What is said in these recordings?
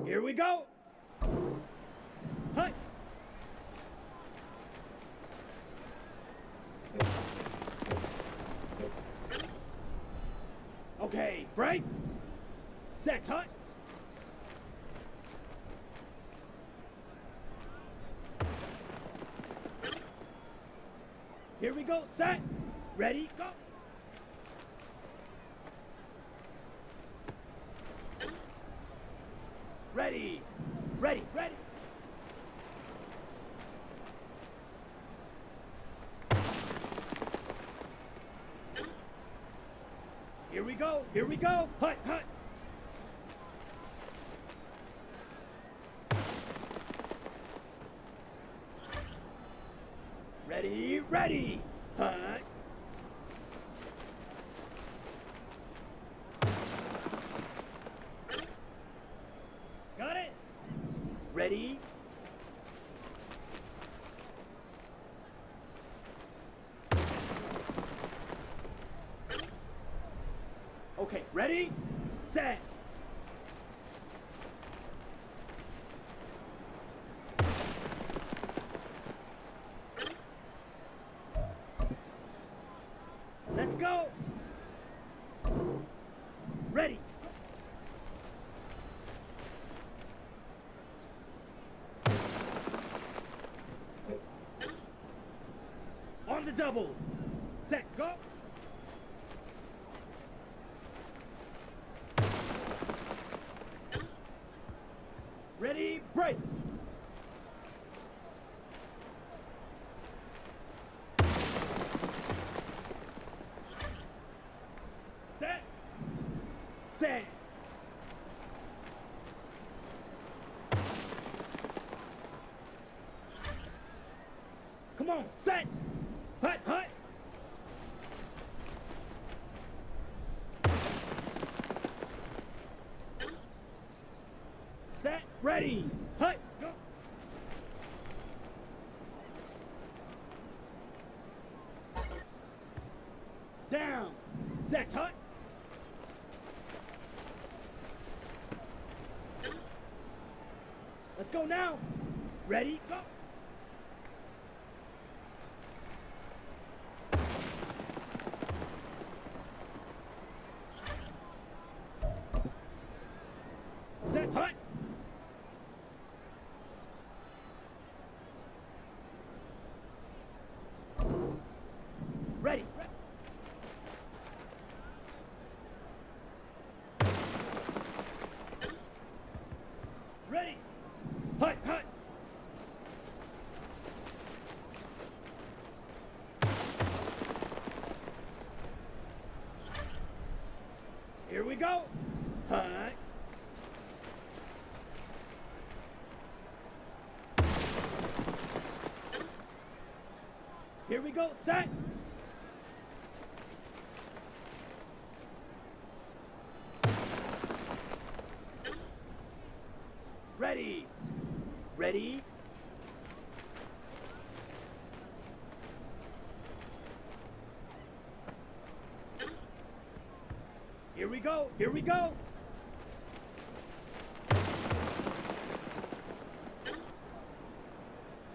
Here we go. Hut. Okay, break. Set, hut. Here we go, set. Ready, go. Ready, ready, ready. Here we go, here we go. Hut, hut. Ready, ready. Hut. Got it. Ready. Okay, ready, set. Let's go. Ready. On the double. Set, go. Ready, break. Set. Set. Come on, set. Hut, hut. Set, ready. Hut, go. Down. Set, hut. Let's go now. Ready, go. Set, hut. Ready. Ready. Hut, hut. Here we go. Hut. Here we go. Set. Ready. Ready. Here we go. Here we go.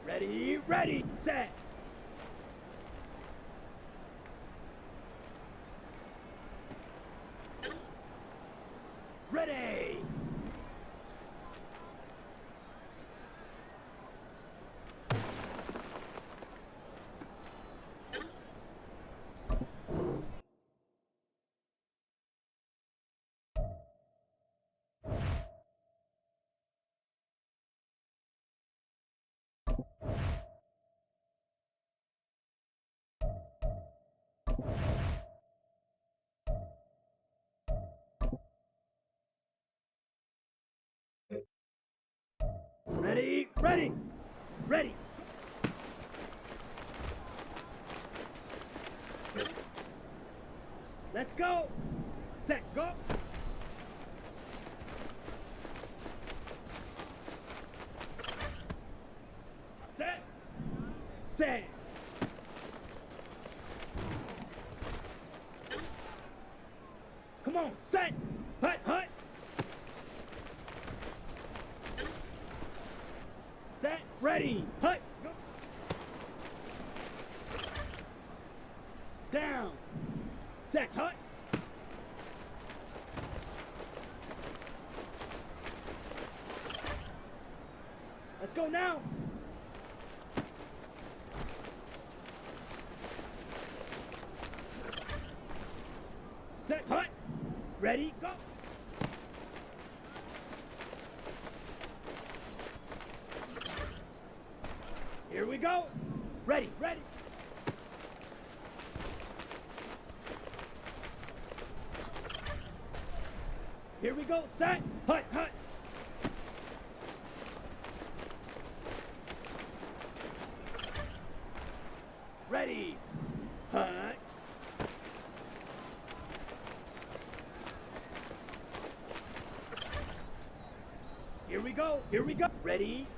Ready. Ready. Set. Ready. Ready, ready, ready. Let's go. Set, go. Set. Set. Come on, set. Hut, hut. Ready. Hut. Go. Down. Set. Hut. Let's go now. Set. Hut. Ready. Go. Here we go. Ready. Ready. Here we go. Set. Hut. Hut. Ready. Hut. Here we go. Here we go. Ready.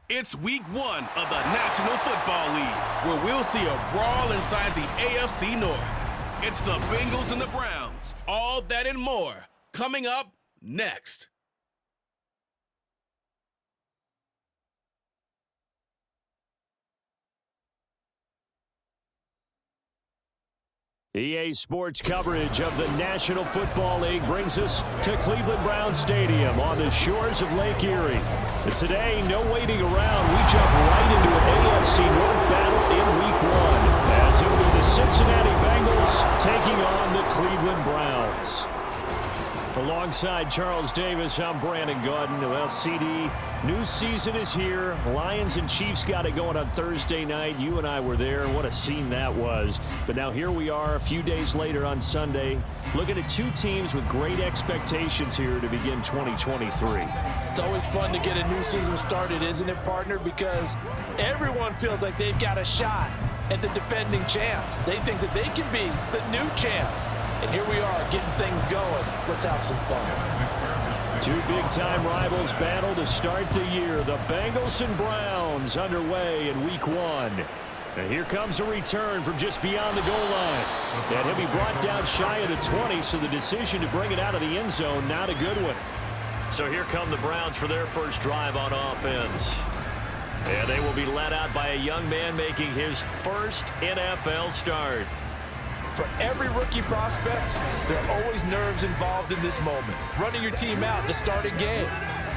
It's week 1 of the National Football League, where we'll see a brawl inside the AFC North. It's the Bengals and the Browns. All that and more coming up next. EA Sports coverage of the National Football League brings us to Cleveland Brown Stadium on the shores of Lake Erie. And today, no waiting around. We jump right into an AFC North battle in Week 1 as it will be the Cincinnati Bengals taking on the Cleveland Browns. Alongside Charles Davis, I'm Brandon Gaudin. Well, CD, new season is here. Lions and Chiefs got it going on Thursday night. You and I were there. What a scene that was. But now here we are a few days later on Sunday, looking at two teams with great expectations here to begin 2023. It's always fun to get a new season started, isn't it, partner? Because everyone feels like they've got a shot at the defending champs. They think that they can be the new champs. And here we are getting things going. Let's have some fun. Two big-time rivals battle to start the year. The Bengals and Browns underway in Week 1. And here comes a return from just beyond the goal line. And he'll be brought down shy of the 20, so the decision to bring it out of the end zone, not a good one. So here come the Browns for their first drive on offense. And they will be led out by a young man making his first NFL start. For every rookie prospect, there are always nerves involved in this moment. Running your team out in the starting game.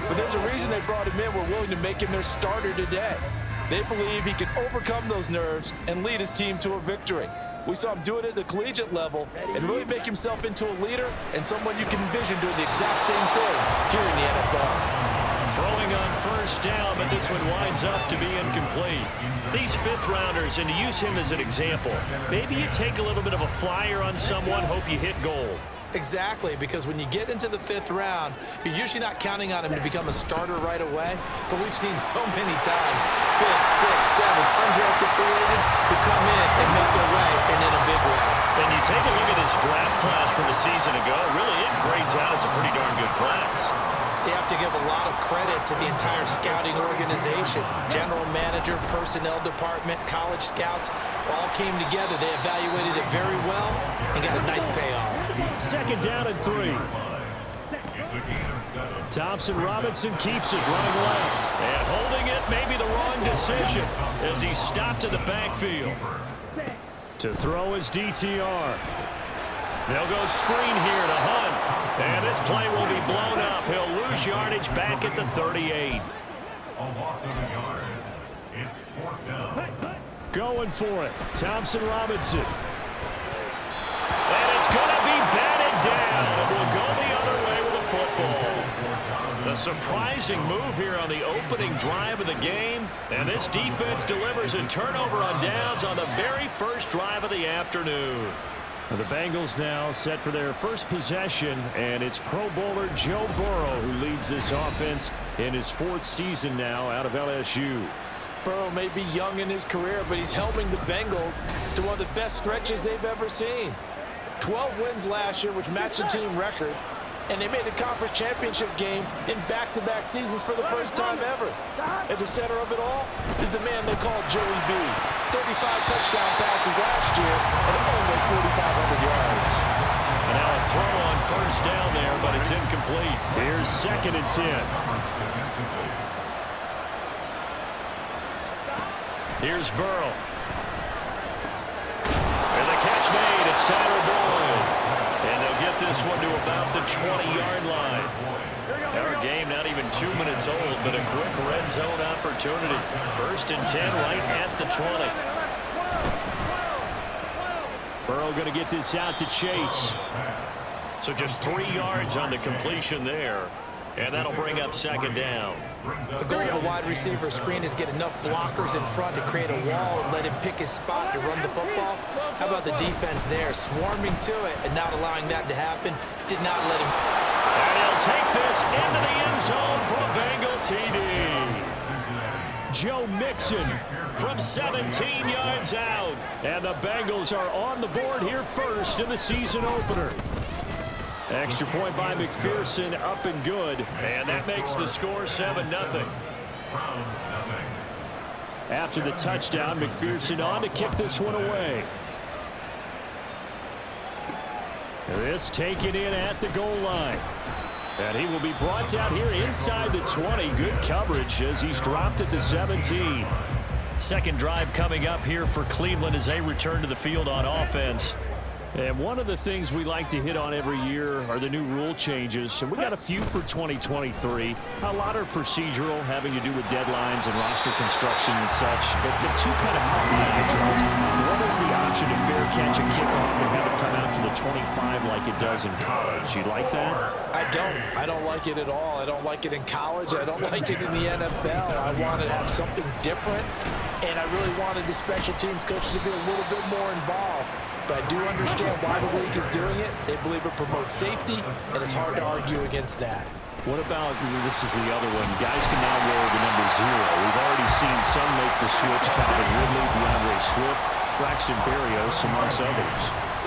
But there's a reason they brought him in. We're willing to make him their starter today. They believe he can overcome those nerves and lead his team to a victory. We saw him do it at the collegiate level and really make himself into a leader and someone you can envision doing the exact same thing here in the NFL. Throwing on first down, but this one winds up to be incomplete. These fifth-rounders, and to use him as an example, maybe you take a little bit of a flyer on someone, hope you hit goal. Exactly, because when you get into the 5th round, you're usually not counting on him to become a starter right away. But we've seen so many times, 5th, 6th, 7th, undrafted free agents who come in and make their way, and in a big way. And you take a look at his draft class from a season ago, really it grades out as a pretty darn good class. So you have to give a lot of credit to the entire scouting organization. General manager, personnel department, college scouts, all came together. They evaluated it very well and got a nice payoff. Second down and 3. Thompson Robinson keeps it running left. And holding it may be the wrong decision as he stopped in the backfield. To throw his DTR. They'll go screen here to Hunt. And this play will be blown up. He'll lose yardage back at the 38. Going for it. Thompson Robinson. And it's going to be batted down. It will go the other way with the football. A surprising move here on the opening drive of the game. And this defense delivers a turnover on downs on the very first drive of the afternoon. The Bengals now set for their first possession, and it's Pro Bowler Joe Burrow who leads this offense in his 4th season now out of LSU. Burrow may be young in his career, but he's helping the Bengals to one of the best stretches they've ever seen. 12 wins last year, which matched the team record, and they made the conference championship game in back-to-back seasons for the first time ever. At the center of it all is the man they call Joey B. 35 touchdown passes last year and almost 4,500 yards. And now a throw on first down there, but it's incomplete. Here's 2nd and 10. Here's Burrow. And the catch made. It's Tyler Boyd. And they'll get this one to about the 20-yard line. Our game not even 2 minutes old, but a quick red zone opportunity. 1st and 10 right at the 20. Burrow going to get this out to Chase. So just 3 yards on the completion there. And that'll bring up 2nd down. The goal of a wide receiver screen is get enough blockers in front to create a wall and let him pick his spot to run the football. How about the defense there, swarming to it and not allowing that to happen? Did not let him. And he'll take this into the end zone for a Bengal TD. Joe Mixon from 17 yards out. And the Bengals are on the board here first in the season opener. Extra point by McPherson, up and good. And that makes the score 7-0. After the touchdown, McPherson on to kick this one away. This taken in at the goal line. And he will be brought down here inside the 20. Good coverage as he's dropped at the 17. Second drive coming up here for Cleveland as they return to the field on offense. And one of the things we like to hit on every year are the new rule changes. And we got a few for 2023. A lot are procedural, having to do with deadlines and roster construction and such. But the two kind of caught my eye, Charles. One is the option to fair catch a kickoff and have it come out to the 25 like it does in college. You like that? I don't. I don't like it at all. I don't like it in college. I don't like it in the NFL. I want to have something different. And I really wanted the special teams coach to be a little bit more involved. But I do understand why the league is doing it. They believe it promotes safety, and it's hard to argue against that. What about, this is the other one, guys can now wear the number 0. We've already seen some make the switch, Calvin Ridley, DeAndre Swift, Braxton Berrios, amongst others.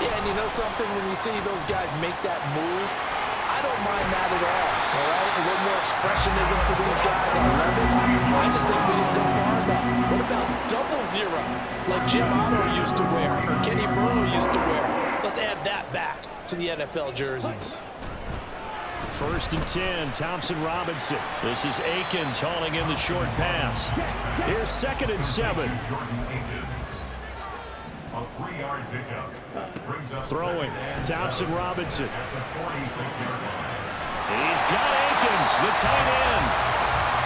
Yeah, and you know something? When you see those guys make that move, I don't mind that at all right? A little more expressionism for these guys. I love it. I just think we didn't go far enough. What about 00, like Jim Otto used to wear, or Kenny Burrow used to wear? Let's add that back to the NFL jerseys. First and 10, Thompson Robinson. This is Akins hauling in the short pass. Here's 2nd and 7. Throwing, Thompson Robinson. He's got Akins, the tight end.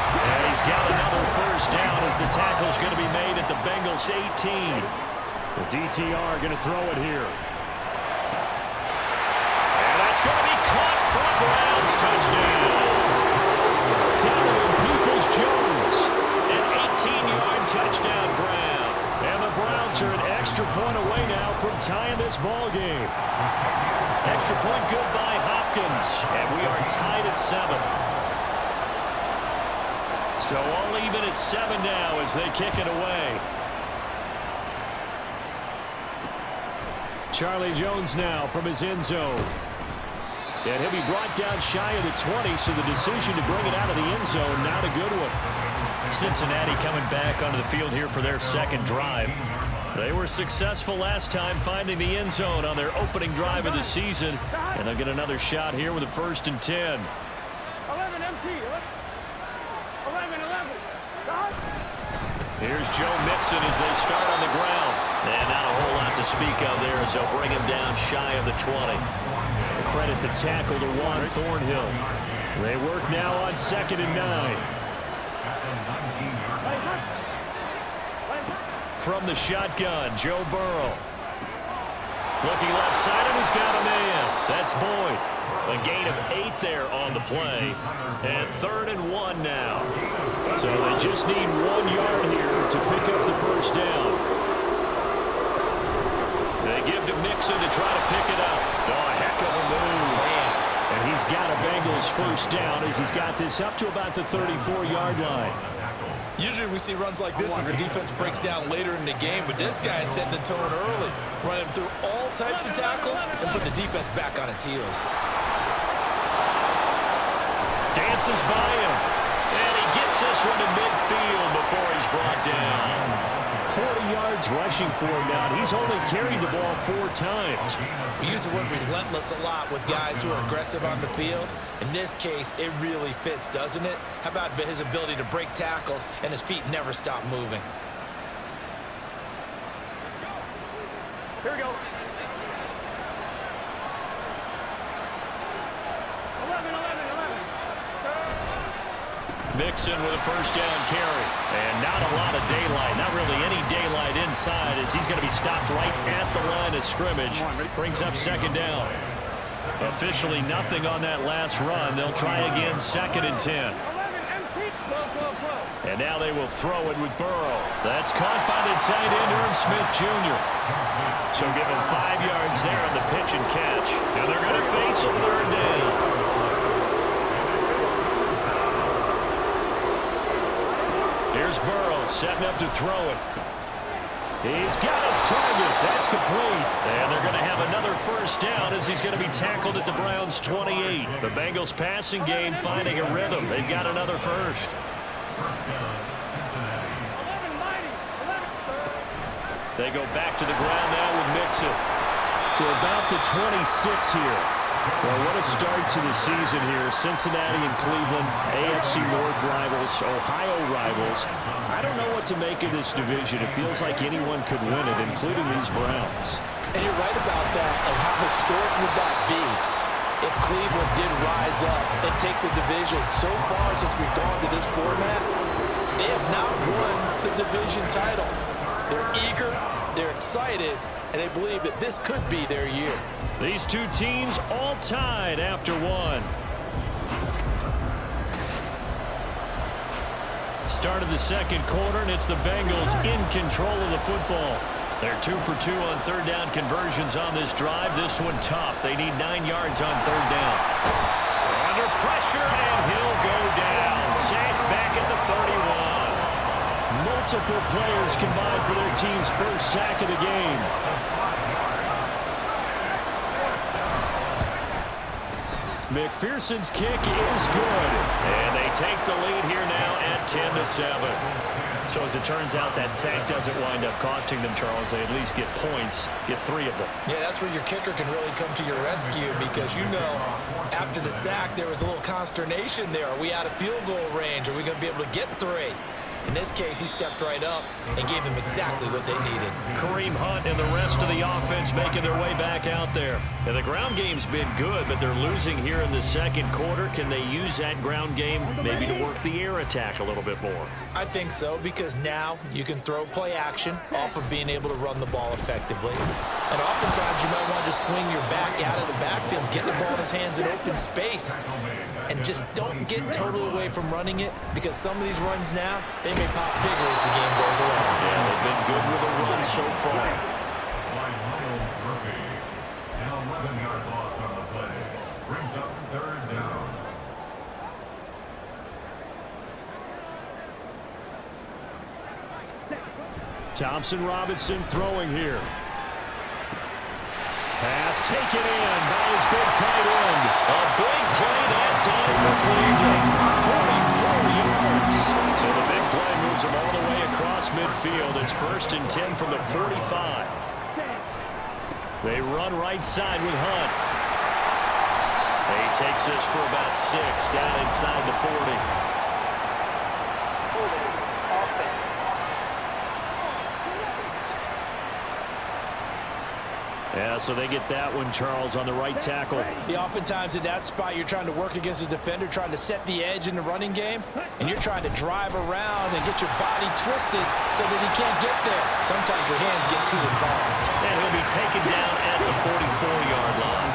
And he's got another first down as the tackle's going to be made at the Bengals 18. The DTR going to throw it here. And that's going to be caught for a Browns touchdown. Donovan Peoples-Jones, an 18-yard touchdown grab. And the Browns are an extra point away now from tying this ball game. Extra point good by Hopkins. And we are tied at 7. So all even at 7 now as they kick it away. Charlie Jones now from his end zone. And he'll be brought down shy of the 20, so the decision to bring it out of the end zone, not a good one. Cincinnati coming back onto the field here for their second drive. They were successful last time finding the end zone on their opening drive of the season. And they'll get another shot here with a 1st and 10. 11 empty. 11. Here's Joe Mixon as they start on the ground. And not a whole lot to speak of there as they'll bring him down shy of the 20. Credit the tackle to Juan Thornhill. They work now on 2nd and 9. From the shotgun, Joe Burrow. Looking left side, and he's got a man. That's Boyd. A gain of 8 there on the play. And 3rd and 1 now. So they just need 1 yard here to pick up the first down. They give to Mixon to try to pick it up. Oh, a heck of a move. Man. And he's got a Bengals first down as he's got this up to about the 34-yard line. Usually we see runs like this as the defense breaks down later in the game, but this guy is setting the tone early, running through all types of tackles and putting the defense back on its heels. Dances by him, and he gets this one to midfield before he's brought down. 40 yards rushing for him now. He's only carried the ball 4 times. We use the word relentless a lot with guys who are aggressive on the field. In this case, it really fits, doesn't it? How about his ability to break tackles and his feet never stop moving? Here we go. 11. Mixon with a first down carry. And not a lot of daylight. Not really any daylight inside as he's going to be stopped right at the line of scrimmage. Brings up 2nd down. Officially nothing on that last run. They'll try again 2nd and 10. And now they will throw it with Burrow. That's caught by the tight end, Irv Smith Jr. So give him 5 yards there on the pitch and catch. And they're going to face a 3rd down. Here's Burrow setting up to throw it. He's got his target. That's complete. And they're going to have another first down as he's going to be tackled at the Browns' 28. The Bengals passing game finding a rhythm. They've got another first. They go back to the ground now with Mixon. To about the 26 here. Well, what a start to the season here. Cincinnati and Cleveland, AFC North rivals, Ohio rivals. I don't know what to make of this division. It feels like anyone could win it, including these Browns. And you're right about that. And how historic would that be if Cleveland did rise up and take the division? So far since we've gone to this format, they have not won the division title. They're eager, they're excited, and they believe that this could be their year. These two teams all tied after one. Start of the second quarter, and it's the Bengals in control of the football. They're 2 for 2 on third down conversions on this drive. This one tough. They need 9 yards on third down. Under pressure, and he'll go down. Saints back at the 31. Multiple players combined for their team's first sack of the game. McPherson's kick is good. And they take the lead here now at 10-7. So as it turns out, that sack doesn't wind up costing them, Charles. They at least get points, get 3 of them. Yeah, that's where your kicker can really come to your rescue because, you know, after the sack, there was a little consternation there. Are we out of field goal range? Are we going to be able to get 3? In this case, he stepped right up and gave them exactly what they needed. Kareem Hunt and the rest of the offense making their way back out there. And the ground game's been good, but they're losing here in the second quarter. Can they use that ground game maybe to work the air attack a little bit more? I think so, because now you can throw play action off of being able to run the ball effectively. And oftentimes you might want to just swing your back out of the backfield, get the ball in his hands in open space. And just don't get totally away from running it, because some of these runs now, they may pop bigger as the game goes along. Yeah, they've been good with a run so far. An 11-yard loss on the play brings up third down. Thompson Robinson throwing here. Pass taken in by his big tight end. A big play that time for Cleveland. 44 yards. So the big play moves them all the way across midfield. It's 1st and 10 from the 45. They run right side with Hunt. He takes this for about 6 down inside the 40. Yeah, so they get that one, Charles, on the right tackle. Yeah, oftentimes in that spot, you're trying to work against a defender, trying to set the edge in the running game, and you're trying to drive around and get your body twisted so that he can't get there. Sometimes your hands get too involved. And he'll be taken down at the 44-yard line.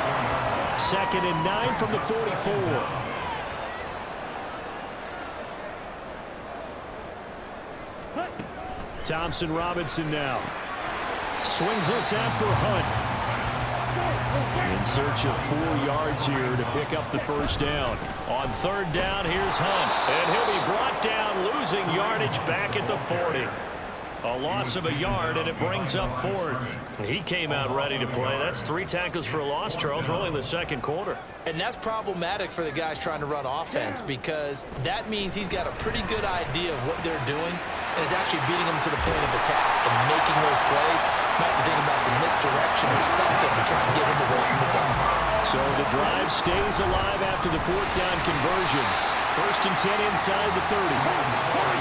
2nd and 9 from the 44. Thompson Robinson now. Swings this out for Hunt. In search of 4 yards here to pick up the first down. On third down, here's Hunt. And he'll be brought down, losing yardage back at the 40. A loss of a yard, and it brings up 4th. He came out ready to play. That's 3 tackles for a loss, Charles, rolling the second quarter. And that's problematic for the guys trying to run offense, because that means he's got a pretty good idea of what they're doing and is actually beating them to the point of attack and making those plays. Not to think about some misdirection or something to try and get him away from the ball. So the drive stays alive after the 4th down conversion. 1st and 10 inside the 30.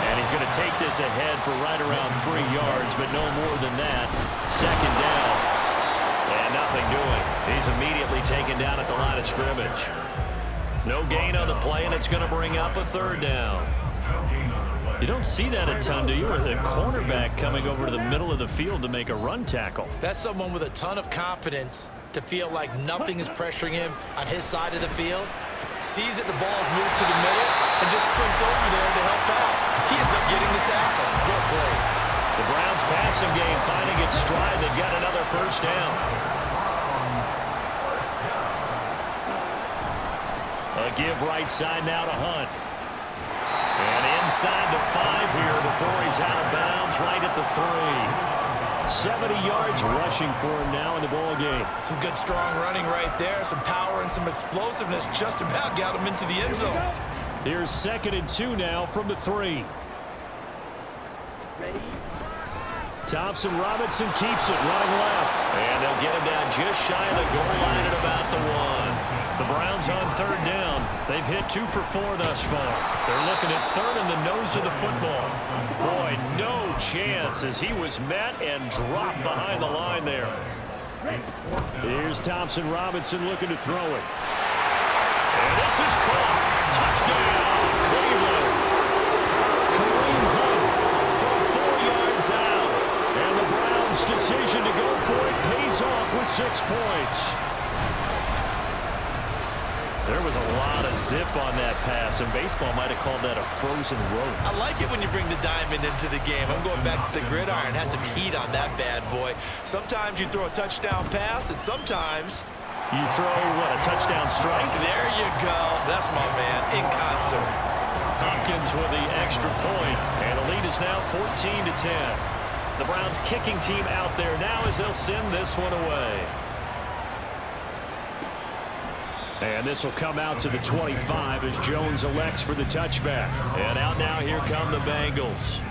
And he's going to take this ahead for right around 3 yards, but no more than that. 2nd down. And nothing doing. He's immediately taken down at the line of scrimmage. No gain on the play, and it's going to bring up a 3rd down. You don't see that a ton, do you? Or the cornerback coming over to the middle of the field to make a run tackle. That's someone with a ton of confidence to feel like nothing is pressuring him on his side of the field. Sees that the ball's moved to the middle and just sprints over there to help out. He ends up getting the tackle. Well played. The Browns passing game finding its stride. They've got another first down. A give right side now to Hunt. And inside the 5 here before he's out of bounds, right at the 3. 70 yards rushing for him now in the ball game. Some good strong running right there. Some power and some explosiveness just about got him into the end zone. Here's 2nd and 2 now from the 3. Ready? Thompson Robinson keeps it running left. And they'll get him down just shy of the goal line at about the 1. The Browns on 3rd down. They've hit 2 for 4 thus far. They're looking at 3rd in the nose of the football. Boy, no chance as he was met and dropped behind the line there. Here's Thompson Robinson looking to throw it. And this is caught. Touchdown, Cleveland. Kareem Hunt from 4 yards out. And the Browns' decision to go for it pays off with 6 points. There was a lot of zip on that pass, and baseball might have called that a frozen rope. I like it when you bring the diamond into the game. I'm going back to the gridiron. Had some heat on that bad boy. Sometimes you throw a touchdown pass, and sometimes You throw, what, a touchdown strike? there you go. That's my man, in concert. Hopkins with the extra point, and the lead is now 14-10. The Browns kicking team out there now as they'll send this one away. And this will come out to the 25 as Jones elects for the touchback. And out now, here come the Bengals.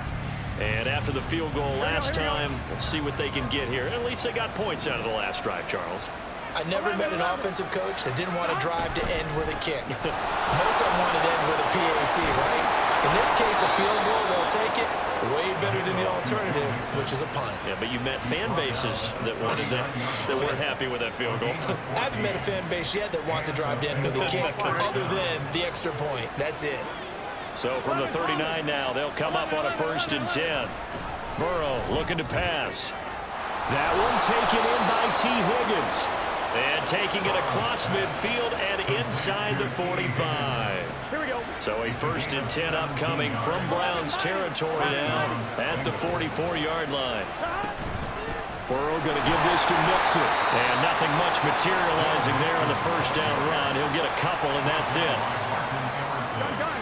And after the field goal last time, we'll see what they can get here. At least they got points out of the last drive, Charles. I never met an offensive coach that didn't want to drive to end with a kick. Most of them want to end with a PAT, right? In this case, a field goal, they'll take it. Way better than the alternative, which is a punt. Yeah, but you met fan bases that wanted that weren't happy with that field goal. I haven't met a fan base yet that wants to drive to end with a kick, other than the extra point. That's it. So from the 39 now, they'll come up on a 1st and 10. Burrow looking to pass. That one taken in by T. Higgins. And taking it across midfield and inside the 45. Here we go. So a 1st and 10 upcoming from Browns territory now at the 44-yard line. Burrow going to give this to Mixon. And nothing much materializing there on the 1st down run. He'll get a couple, and that's it.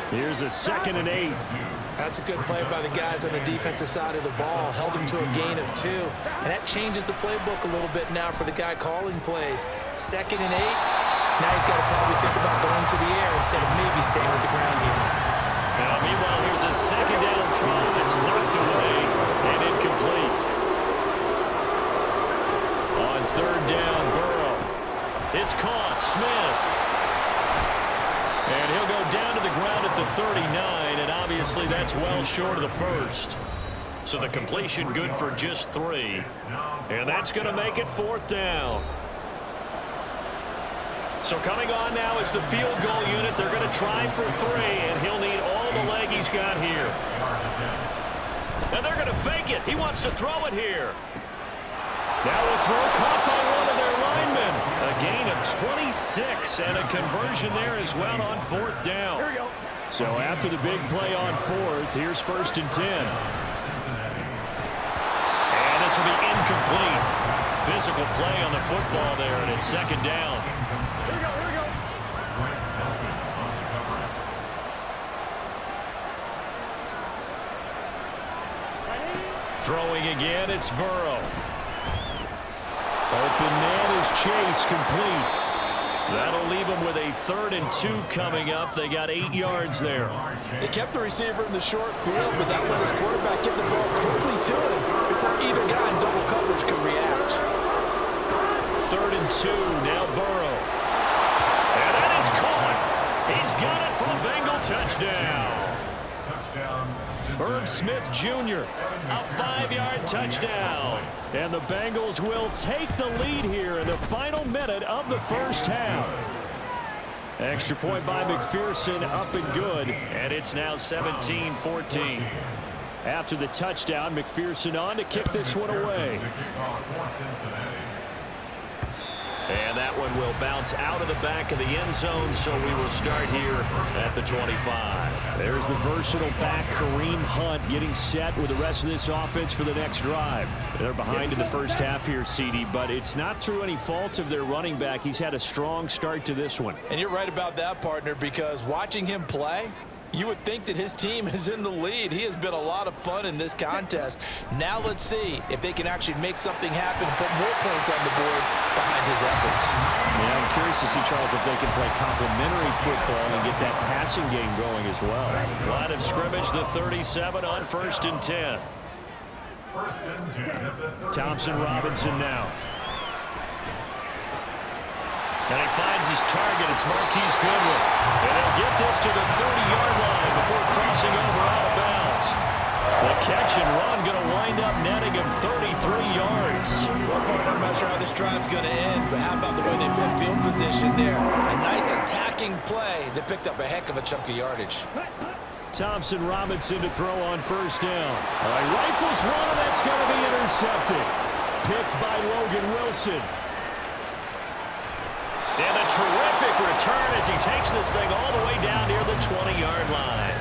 Here's a 2nd and 8. That's a good play by the guys on the defensive side of the ball. Held him to a gain of 2. And that changes the playbook a little bit now for the guy calling plays. 2nd and 8. Now he's got to probably think about going to the air instead of maybe staying with the ground game. Now, meanwhile, here's a 2nd down throw that's knocked away and incomplete. On 3rd down, Burrow. It's caught. Smith. And he'll go down to the ground at the 39, and obviously that's well short of the 1st. So the completion good for just 3. And that's going to make it 4th down. So coming on now is the field goal unit. They're going to try for 3, and he'll need all the leg he's got here. And they're going to fake it. He wants to throw it here. Now a throw caught by one of their linemen. A gain of 26 and a conversion there as well on 4th down. Here we go. So after the big play on 4th, here's 1st and 10. And this will be incomplete. Physical play on the football there, and it's 2nd down. Here we go. Here we go. Throwing again, it's Burrow. Open man is Chase, complete. That'll leave them with a 3rd and 2 coming up. They got 8 yards there. They kept the receiver in the short field, but that let his quarterback get the ball quickly to him before either guy in double coverage could react. 3rd and 2, now Burrow. And that is caught. He's got it for a Bengal touchdown. Irv Smith Jr., a 5-yard touchdown. And the Bengals will take the lead here in the final minute of the 1st half. Extra point by McPherson, up and good. And it's now 17-14. After the touchdown, McPherson on to kick this one away. And that one will bounce out of the back of the end zone, so we will start here at the 25. There's the versatile back, Kareem Hunt, getting set with the rest of this offense for the next drive. They're behind in the 1st half here, CD, but it's not through any fault of their running back. He's had a strong start to this one. And you're right about that, partner, because watching him play, You would think that his team is in the lead. He has been a lot of fun in this contest. Now let's see if they can actually make something happen and put more points on the board behind his efforts. Yeah, I'm curious to see, Charles, if they can play complementary football and get that passing game going as well. Line of scrimmage, the 37 on 1st and 10. First and 10 at the 30. Thompson Robinson now. And he finds his target. It's Marquise Goodwin. And he'll get this to the 30-yard line before crossing over out of bounds. The catch and run going to wind up netting him 33 yards. Well, partner, I'm not sure how this drive's going to end, but how about the way they flip field position there? A nice attacking play that picked up a heck of a chunk of yardage. Thompson Robinson to throw on 1st down. All right, rifles one, and that's going to be intercepted. Picked by Logan Wilson. And a terrific return as he takes this thing all the way down near the 20-yard line.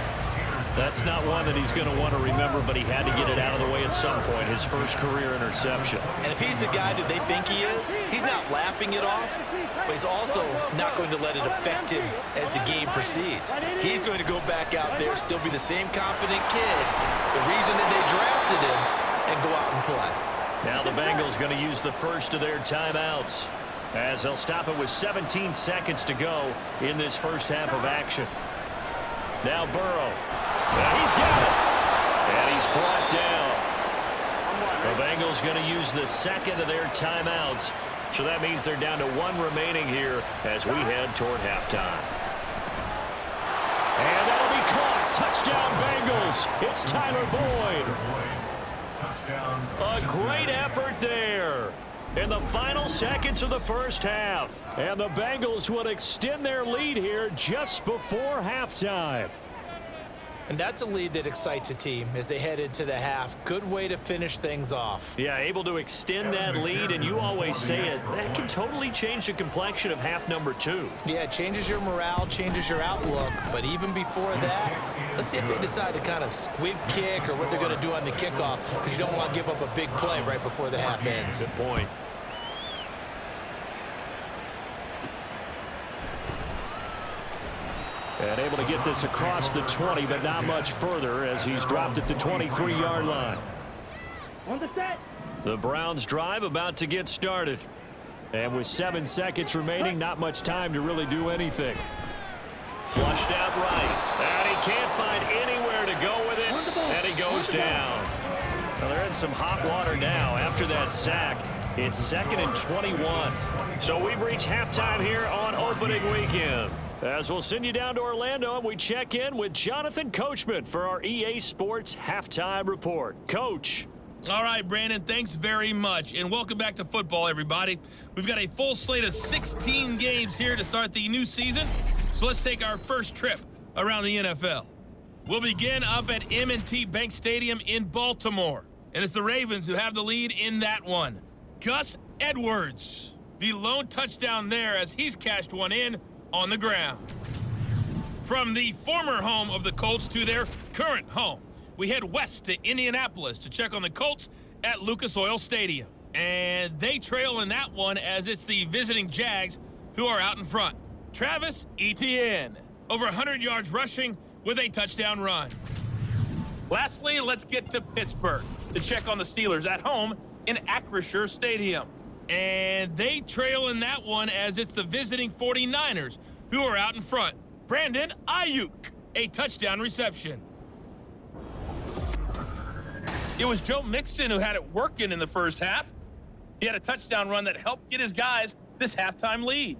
That's not one that he's going to want to remember, but he had to get it out of the way at some point, his first career interception. And if he's the guy that they think he is, he's not laughing it off, but he's also not going to let it affect him as the game proceeds. He's going to go back out there, still be the same confident kid, the reason that they drafted him, and go out and play. Now the Bengals going to use the first of their timeouts, as they'll stop it with 17 seconds to go in this first half of action. Now Burrow. And he's got it. And he's brought down. The Bengals going to use the second of their timeouts. So that means they're down to 1 remaining here as we head toward halftime. And that'll be caught. Touchdown Bengals. It's Tyler Boyd. Touchdown. A great effort there in the final seconds of the first half. And the Bengals would extend their lead here just before halftime. And that's a lead that excites a team as they head into the half. Good way to finish things off. Yeah, able to extend that lead, and you always say it, that can totally change the complexion of half number 2. Yeah, it changes your morale, changes your outlook. But even before that, let's see if they decide to kind of squib kick or what they're going to do on the kickoff, because you don't want to give up a big play right before the half ends. Good point. And able to get this across the 20, but not much further as he's dropped at the 23-yard line. On the set. The Browns drive about to get started. And with 7 seconds remaining, not much time to really do anything. Flushed out right. And he can't find anywhere to go with it. And he goes down. Well, they're in some hot water now after that sack. It's 2nd and 21. So we've reached halftime here on opening weekend. As we'll send you down to Orlando, and we check in with Jonathan Coachman for our EA Sports Halftime Report. Coach. All right, Brandon, thanks very much. And welcome back to football, everybody. We've got a full slate of 16 games here to start the new season. So let's take our first trip around the NFL. We'll begin up at M&T Bank Stadium in Baltimore. And it's the Ravens who have the lead in that one. Gus Edwards, the lone touchdown there as he's cashed one in on the ground. From the former home of the Colts to their current home, we head west to Indianapolis to check on the Colts at Lucas Oil Stadium. And they trail in that one as it's the visiting Jags who are out in front. Travis Etienne, over 100 yards rushing with a touchdown run. Lastly, let's get to Pittsburgh to check on the Steelers at home in Acrisure Stadium. And they trail in that one as it's the visiting 49ers who are out in front. Brandon Ayuk, a touchdown reception. It was Joe Mixon who had it working in the first half. He had a touchdown run that helped get his guys this halftime lead.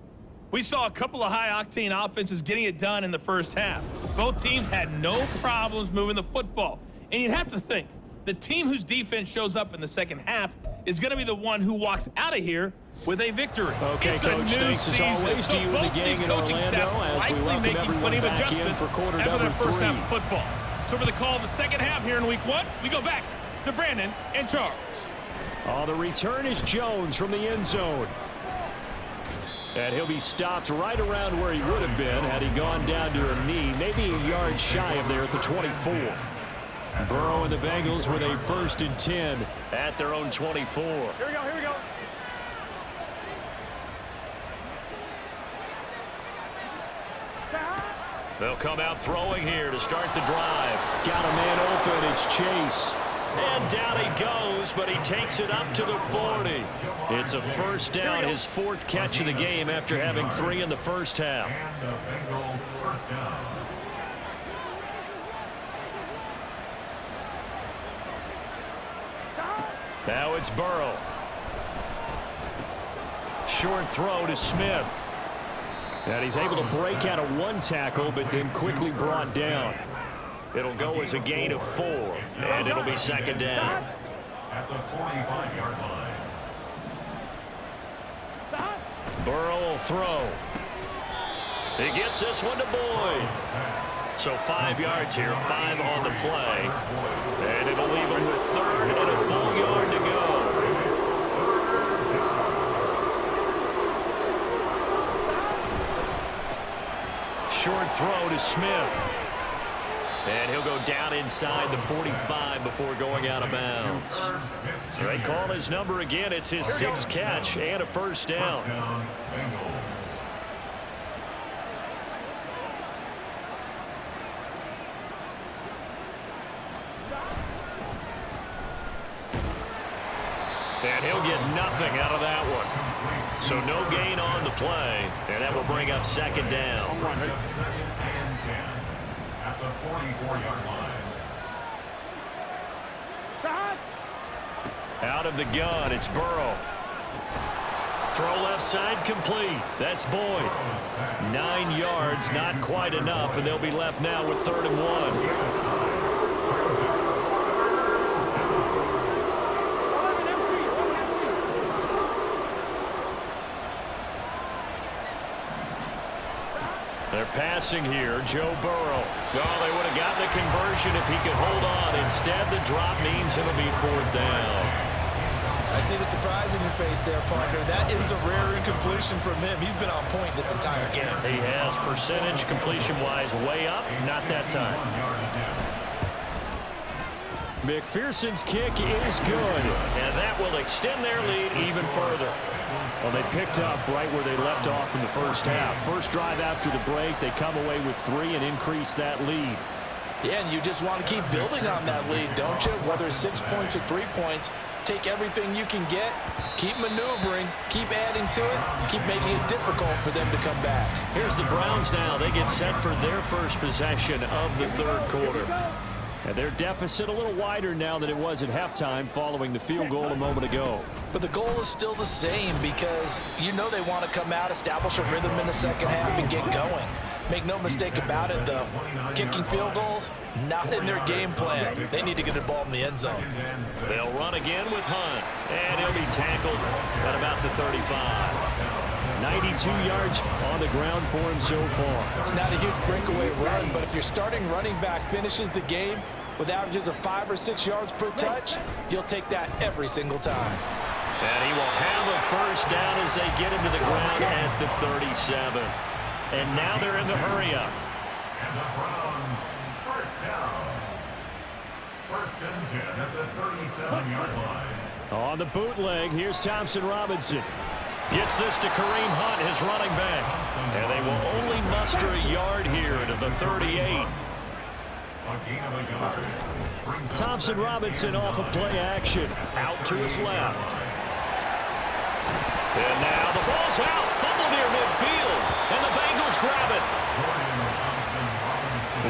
We saw a couple of high-octane offenses getting it done in the first half. Both teams had no problems moving the football. And you'd have to think, the team whose defense shows up in the second half is going to be the one who walks out of here with a victory. Okay, it's Coach, a new thanks season, as always so to you and the both gang these in coaching Orlando staffs as we likely welcome making everyone plenty of back in adjustments for quarter after number the first 3. half of football. So for the call of the second half here in week 1, we go back to Brandon and Charles. Oh, the return is Jones from the end zone. And he'll be stopped right around where he would have been had he gone down to a knee, maybe a yard shy of there at the 24. Burrow and the Bengals with a 1st and 10 at their own 24. Here we go, here we go. They'll come out throwing here to start the drive. Got a man open. It's Chase. And down he goes, but he takes it up to the 40. It's a first down, his 4th catch of the game after having 3 in the first half. And the Bengals first down. Now it's Burrow. Short throw to Smith. And he's able to break out of 1 tackle, but then quickly brought down. It'll go as a gain of 4, and it'll be 2nd down. At the 45-yard line. Burrow will throw. He gets this one to Boyd. So 5 yards here, 5 on the play. And it'll leave him with 3rd and a full yard to go. Short throw to Smith. And he'll go down inside the 45 before going out of bounds. They call his number again. It's his 6th catch and a first down. And he'll get nothing out of that one. So no gain on the play, and that will bring up 2nd down. Second and 10 at the 44-yard line. Out of the gun, it's Burrow. Throw left side complete. That's Boyd. 9 yards, not quite enough, and they'll be left now with 3rd and 1. They're passing here, Joe Burrow. Oh, they would have gotten a conversion if he could hold on. Instead, the drop means it'll be 4th down. I see the surprise in your face there, partner. That is a rare incompletion from him. He's been on point this entire game. He has percentage completion-wise way up, not that time. McPherson's kick is good. And that will extend their lead even further. Well, they picked up right where they left off in the first half. First drive after the break, they come away with 3 and increase that lead. Yeah, and you just want to keep building on that lead, don't you? Whether it's 6 points or 3 points, take everything you can get, keep maneuvering, keep adding to it, keep making it difficult for them to come back. Here's the Browns now. They get set for their first possession of the 3rd quarter. And their deficit a little wider now than it was at halftime following the field goal a moment ago. But the goal is still the same because you know they want to come out, establish a rhythm in the second half, and get going. Make no mistake about it, though. Kicking field goals, not in their game plan. They need to get the ball in the end zone. They'll run again with Hunt, and he'll be tackled at about the 35. 92 yards on the ground for him so far. It's not a huge breakaway run, but if your starting running back finishes the game with averages of 5 or 6 yards per touch, you'll take that every single time. And he will have a first down as they get into the ground at the 37. And now they're in the hurry-up. And the Browns first down. 1st and 10 at the 37-yard line. On the bootleg, here's Thompson Robinson. Gets this to Kareem Hunt, his running back. And they will only muster a yard here to the 38. Thompson Robinson off of play action. Out to his left. And now the ball's out. Fumble near midfield. And the Bengals grab it.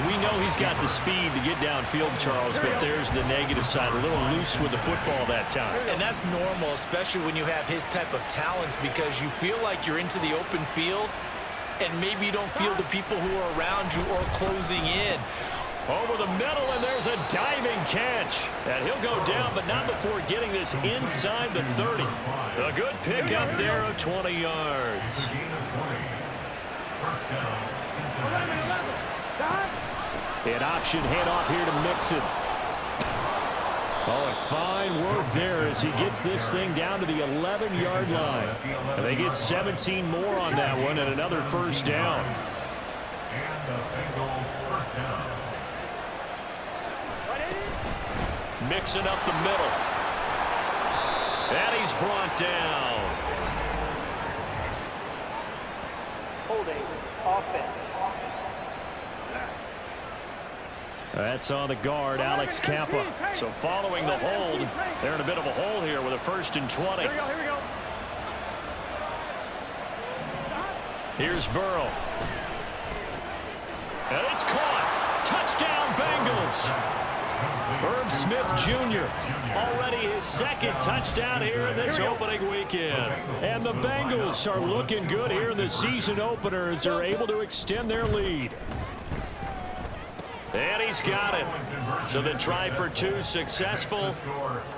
We know he's got the speed to get downfield, Charles, but there's the negative side. A little loose with the football that time. And that's normal, especially when you have his type of talents, because you feel like you're into the open field and maybe you don't feel the people who are around you or closing in. Over the middle, and there's a diving catch. And he'll go down, but not before getting this inside the 30. A good pickup there of 20 yards. An option handoff here to Mixon. Oh, and fine work there as he gets this thing down to the 11-yard line. And they get 17 more on that one and another first down. And the Bengals first down. Mixing up the middle. And he's brought down. Holding offense. That's on the guard, Alex Kappa. So following the hold, they're in a bit of a hole here with a 1st and 20. Here we go. Here's Burrow. And it's caught. Touchdown, Bengals. Irv Smith Jr. already his 2nd touchdown here in this opening weekend. And the Bengals are looking good here in the season opener as they're able to extend their lead. And he's got it. So the try for 2 successful.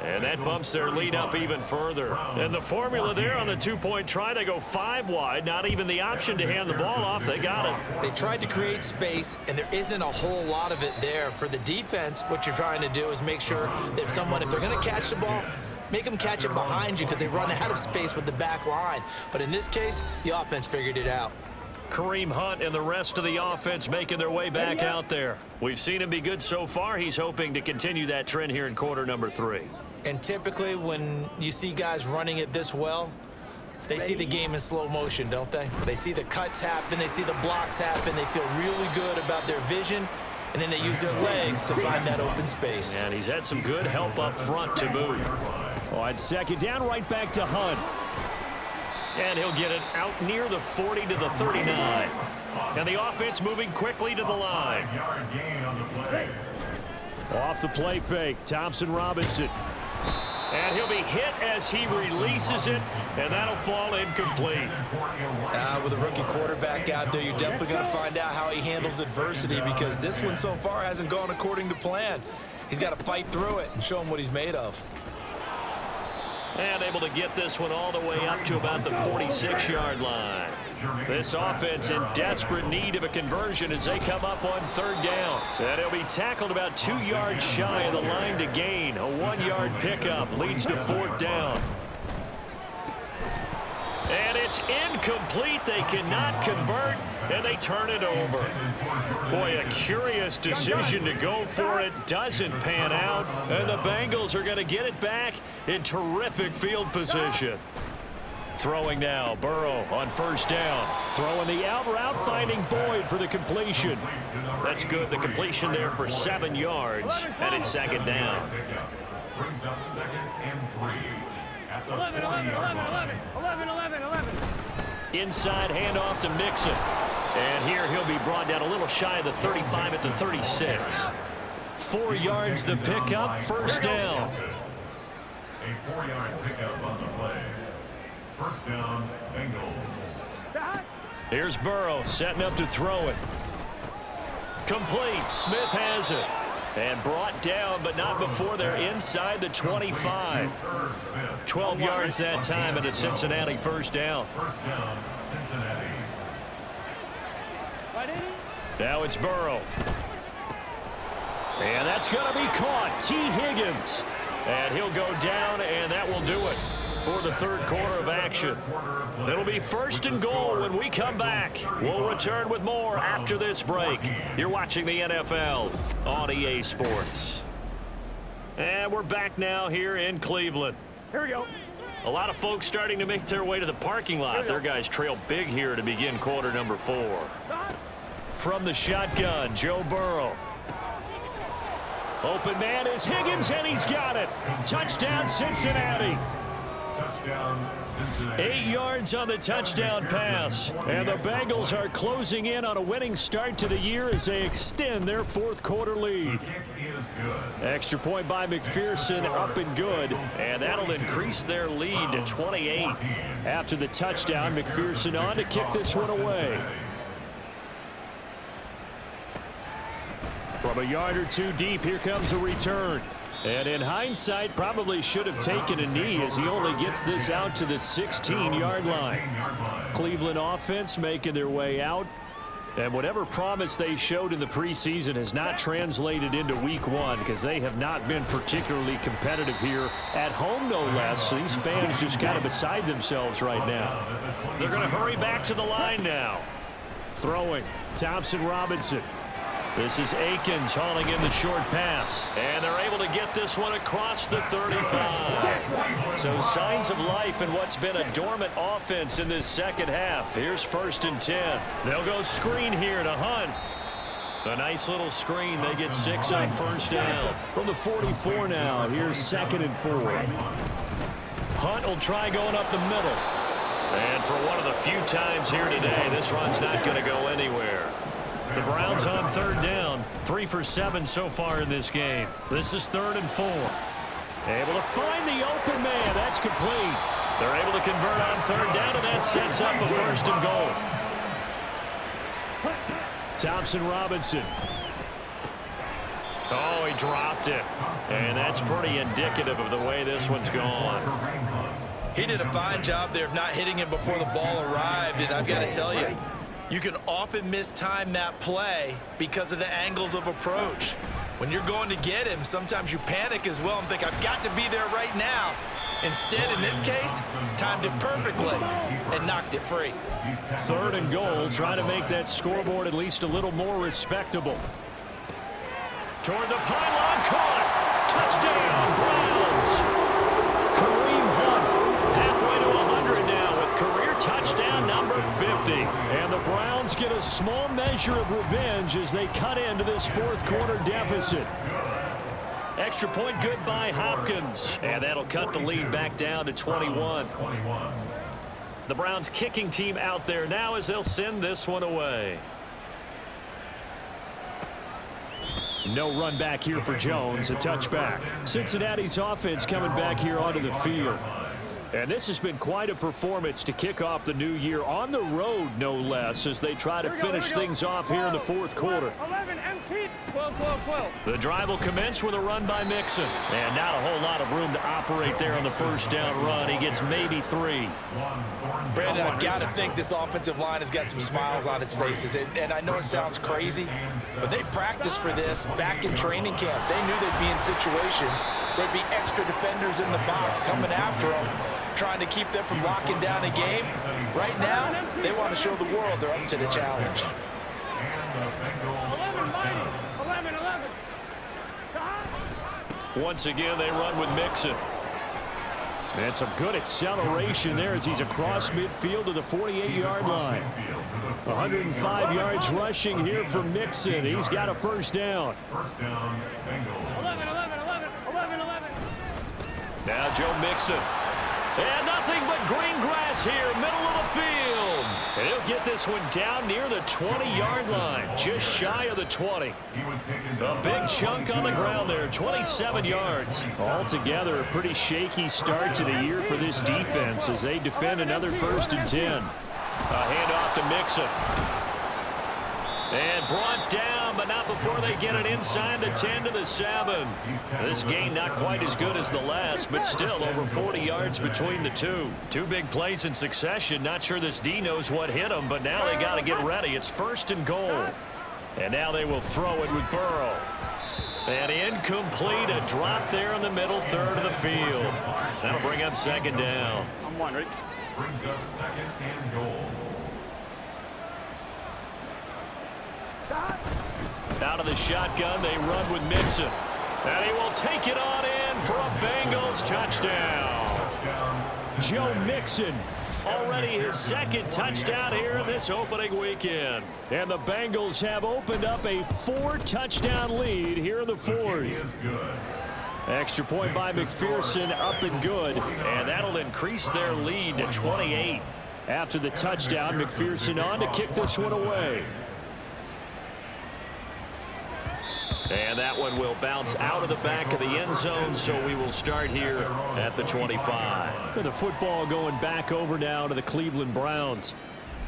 And that bumps their lead up even further. And the formula there on the 2-point try, they go 5 wide. Not even the option to hand the ball off. They got it. They tried to create space, and there isn't a whole lot of it there. For the defense, what you're trying to do is make sure that if they're going to catch the ball, make them catch it behind you because they run out of space with the back line. But in this case, the offense figured it out. Kareem Hunt and the rest of the offense making their way back out there. We've seen him be good so far. He's hoping to continue that trend here in quarter number 3. And typically when you see guys running it this well, they see the game in slow motion, don't they? They see the cuts happen, they see the blocks happen, they feel really good about their vision, and then they use their legs to find that open space. And he's had some good help up front to move. On 2nd down, right back to Hunt. And he'll get it out near the 40 to the 39. And the offense moving quickly to the line. Off the play fake, Thompson Robinson. And he'll be hit as he releases it, and that'll fall incomplete. With a rookie quarterback out there, you're definitely going to find out how he handles adversity because this one so far hasn't gone according to plan. He's got to fight through it and show him what he's made of. And able to get this one all the way up to about the 46-yard line. This offense in desperate need of a conversion as they come up on 3rd down. And he'll be tackled about 2 yards shy of the line to gain. A 1-yard pickup leads to 4th down. And it's incomplete. They cannot convert, and they turn it over. Boy, a curious decision to go for it. Doesn't pan out, and the Bengals are going to get it back in terrific field position. Throwing now, Burrow on 1st down. Throwing the out route, finding Boyd for the completion. That's good. The completion there for 7 yards, and it's 2nd down. Brings up 2nd and 3. 11. Inside handoff to Mixon. And here he'll be brought down a little shy of the 35 at the 36. 4 yards the pickup, 1st down. A 4-yard pickup on the play. 1st down, Bengals. Here's Burrow setting up to throw it. Complete. Smith has it. And brought down, but not before they're inside the 25. 12 yards that time, and a Cincinnati 1st down. 1st down, Cincinnati. Now it's Burrow. And that's going to be caught. T. Higgins. And he'll go down, and that will do it for the 3rd quarter of action. It'll be 1st and goal when we come back. We'll return with more after this break. You're watching the NFL on EA Sports. And we're back now here in Cleveland. Here we go. A lot of folks starting to make their way to the parking lot. Their guys trail big here to begin quarter number 4. From the shotgun, Joe Burrow. Open man is Higgins, and he's got it. Touchdown, Cincinnati. Touchdown, Cincinnati. 8 yards on the touchdown pass. And the Bengals are closing in on a winning start to the year as they extend their 4th quarter lead. Kick is good. Extra point by McPherson, up and good. And that'll increase their lead to 28. After the touchdown, McPherson on to kick this one away. From a yard or 2 deep, here comes a return. And in hindsight, probably should have taken a knee as he only gets this out to the 16-yard line. Cleveland offense making their way out. And whatever promise they showed in the preseason has not translated into week 1 because they have not been particularly competitive here at home, no less. So these fans just kind of beside themselves right now. They're going to hurry back to the line now. Throwing, Thompson Robinson. This is Akins hauling in the short pass. And they're able to get this one across the 35. So signs of life in what's been a dormant offense in this 2nd half. Here's 1st and 10. They'll go screen here to Hunt. A nice little screen. They get 6 on first down. From the 44 now, here's 2nd and 4. Hunt will try going up the middle. And for one of the few times here today, this run's not going to go anywhere. The Browns on 3rd down. 3 for 7 so far in this game. This is 3rd and 4. Able to find the open man. That's complete. They're able to convert on 3rd down, and that sets up a 1st and goal. Thompson Robinson. Oh, he dropped it. And that's pretty indicative of the way this one's gone. He did a fine job there of not hitting him before the ball arrived, and I've got to tell you, you can often mistime that play because of the angles of approach. When you're going to get him, sometimes you panic as well and think, I've got to be there right now. Instead, in this case, timed it perfectly and knocked it free. 3rd and goal, trying to make that scoreboard at least a little more respectable. Toward the pylon, caught. Touchdown, Browns. Kareem Hunt, halfway to 100 now with career touchdown number 50. And the Browns get a small measure of revenge as they cut into this 4th quarter deficit. Extra point good by Hopkins. And that'll cut the lead back down to 21. The Browns kicking team out there now as they'll send this one away. No run back here for Jones, a touchback. Cincinnati's offense coming back here onto the field. And this has been quite a performance to kick off the new year on the road, no less, as they try to finish things off here in the 4th quarter. 11, MC, 12. The drive will commence with a run by Mixon. And not a whole lot of room to operate there on the 1st down run. He gets maybe 3. Brandon, I've got to think this offensive line has got some smiles on its faces. And I know it sounds crazy, but they practiced for this back in training camp. They knew they'd be in situations. There'd be extra defenders in the box coming after them, trying to keep them from locking down a game. Right now, they want to show the world they're up to the challenge. 11. Once again, they run with Mixon. And some good acceleration there as he's across midfield to the 48-yard line. 105 yards rushing here for Mixon. He's got a 1st down. 11. Now Joe Mixon. And nothing but green grass here, middle of the field. And he'll get this one down near the 20-yard line, just shy of the 20. A big chunk on the ground there, 27 yards. Altogether, a pretty shaky start to the year for this defense as they defend another 1st and 10. A handoff to Mixon. And brought down, but not before they get it inside the 10 to the 7. This gain not quite as good as the last, but still over 40 yards between the two. 2 big plays in succession. Not sure this D knows what hit them, but now they got to get ready. It's 1st and goal. And now they will throw it with Burrow. And incomplete, a drop there in the middle 3rd of the field. That'll bring up 2nd down. I'm wondering. Brings up 2nd and goal. Out of the shotgun, they run with Mixon. And he will take it on in for a Bengals touchdown. Joe Mixon. Already his 2nd touchdown here in this opening weekend. And the Bengals have opened up a 4-touchdown lead here in the 4th. Extra point by McPherson, up and good. And that'll increase their lead to 28. After the touchdown, McPherson on to kick this one away. And that one will bounce out of the back of the end zone, so we will start here at the 25. And the football going back over now to the Cleveland Browns.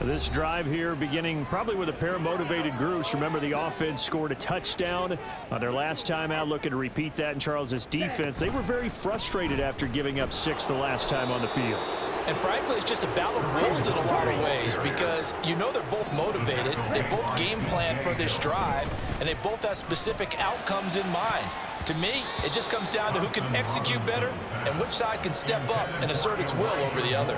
This drive here beginning probably with a pair of motivated groups. Remember, the offense scored a touchdown on their last time out, looking to repeat that in Charles's defense. They were very frustrated after giving up 6 the last time on the field. And frankly, it's just a battle of wills in a lot of ways because you know they're both motivated, they both game plan for this drive, and they both have specific outcomes in mind. To me, it just comes down to who can execute better and which side can step up and assert its will over the other.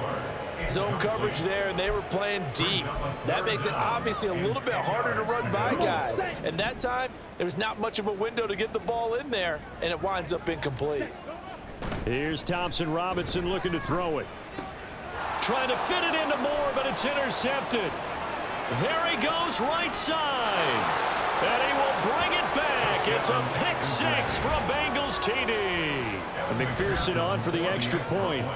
Zone coverage there, and they were playing deep. That makes it obviously a little bit harder to run by guys. And that time, there was not much of a window to get the ball in there, and it winds up incomplete. Here's Thompson Robinson looking to throw it. Trying to fit it into Moore, but it's intercepted. There he goes, right side. And he will bring it back. It's a pick six from Bengals TD. And McPherson on for the extra point.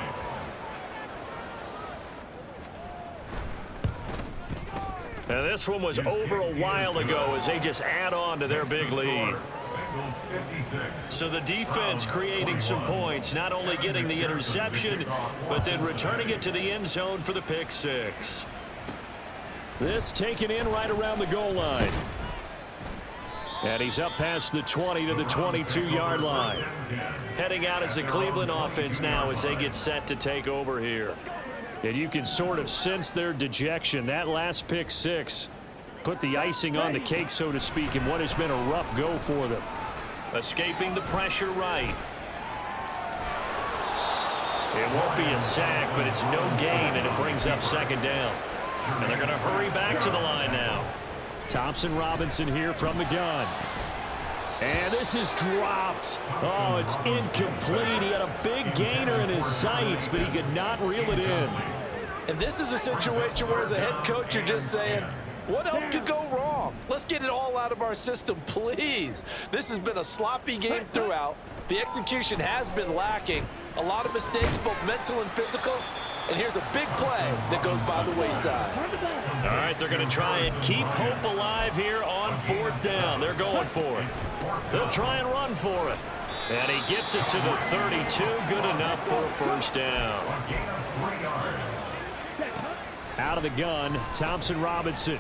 And this one was over a while ago as they just add on to their big lead. So the defense creating some points, not only getting the interception, but then returning it to the end zone for the pick six. This taken in right around the goal line. And he's up past the 20 to the 22-yard line. Heading out as the Cleveland offense now as they get set to take over here. And you can sort of sense their dejection. That last pick six put the icing on the cake, so to speak, in what has been a rough go for them. Escaping the pressure right. It won't be a sack, but it's no gain, and it brings up second down. And they're going to hurry back to the line now. Thompson Robinson here from the gun. And this is dropped. Oh, it's incomplete. He had a big gainer in his sights, but he could not reel it in. And this is a situation where, as a head coach, you're just saying, what else could go wrong? Let's get it all out of our system, please. This has been a sloppy game throughout. The execution has been lacking. A lot of mistakes, both mental and physical. And here's a big play that goes by the wayside. All right, they're going to try and keep hope alive here on fourth down. They're going for it. They'll try and run for it. And he gets it to the 32. Good enough for a first down. Out of the gun, Thompson Robinson.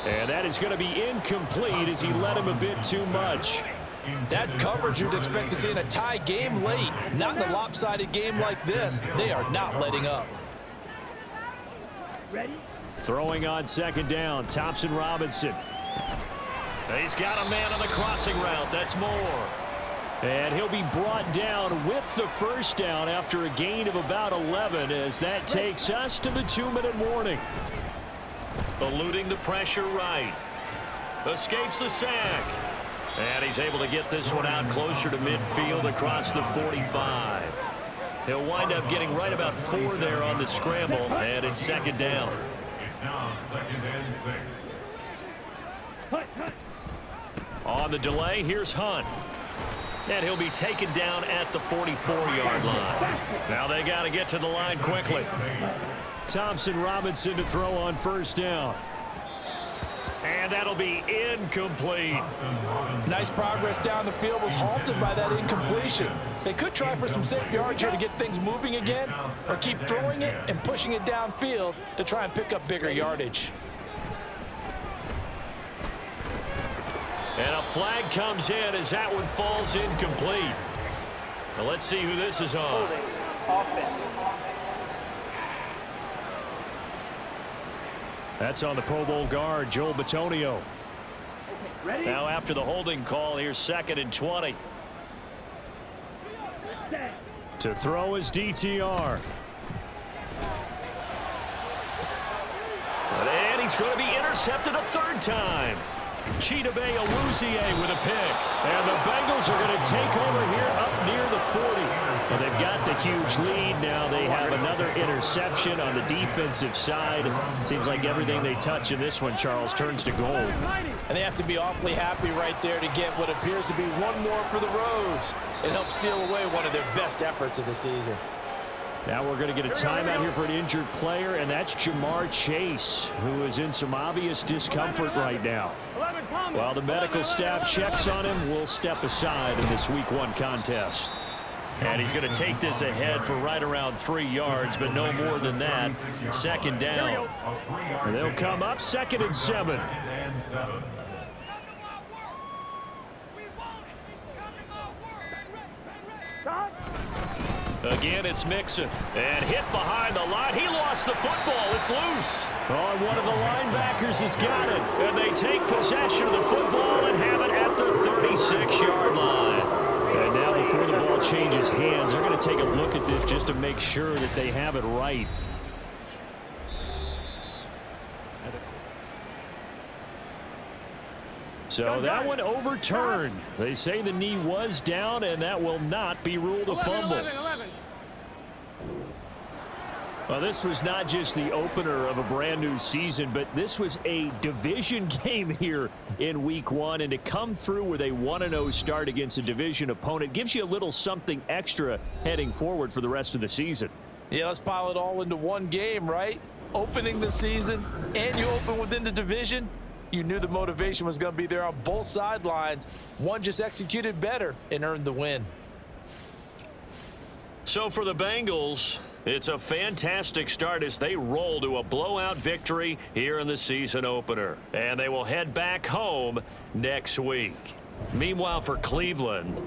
And that is going to be incomplete as he led him a bit too much. That's coverage you'd expect to see in a tie game late. Not in a lopsided game like this. They are not letting up. Ready? Throwing on second down, Thompson Robinson. He's got a man on the crossing route. That's more. And he'll be brought down with the first down after a gain of about 11 as that takes us to the 2-minute warning. Eluding the pressure right. Escapes the sack. And he's able to get this one out closer to midfield across the 45. He'll wind up getting right about 4 there on the scramble, and it's second down. It's now 2nd and 6. On the delay, here's Hunt. And he'll be taken down at the 44-yard line. Now they got to get to the line quickly. Thompson Robinson to throw on first down. And that'll be incomplete. Nice progress down the field was halted by that incompletion. They could try for some safe yards here to get things moving again, or keep throwing it and pushing it downfield to try and pick up bigger yardage. And a flag comes in as that one falls incomplete. Now let's see who this is on. That's on the Pro Bowl guard, Joel Bitonio. Ready? Now after the holding call, here's 2nd and 20. Set. To throw is DTR. And he's going to be intercepted a third time. Chidobe Awuzie with a pick. And the Bengals are going to take over here up near the 40. Well, they've got the huge lead now. They have another interception on the defensive side. Seems like everything they touch in this one, Charles, turns to gold. And they have to be awfully happy right there to get what appears to be one more for the road. It helps seal away one of their best efforts of the season. Now we're going to get a timeout here for an injured player, and that's Jamar Chase, who is in some obvious discomfort right now. While the medical staff checks on him, we'll step aside in this Week 1 contest. And he's going to take this ahead for right around 3 yards, but no more than that. Second down. And they'll come up 2nd and 7. Again, it's Mixon. And hit behind the line. He lost the football. It's loose. Oh, one of the linebackers has got it. And they take possession of the football and have it at the 36-yard line. And now before the ball changes hands, they're going to take a look at this just to make sure that they have it right. So that one overturned. They say the knee was down, and that will not be ruled a fumble. Well, this was not just the opener of a brand new season, but this was a division game here in week 1. And to come through with a 1-0 start against a division opponent gives you a little something extra heading forward for the rest of the season. Yeah, let's pile it all into one game, right? Opening the season, and you open within the division. You knew the motivation was going to be there on both sidelines. One just executed better and earned the win. So for the Bengals, it's a fantastic start as they roll to a blowout victory here in the season opener. And they will head back home next week. Meanwhile, for Cleveland,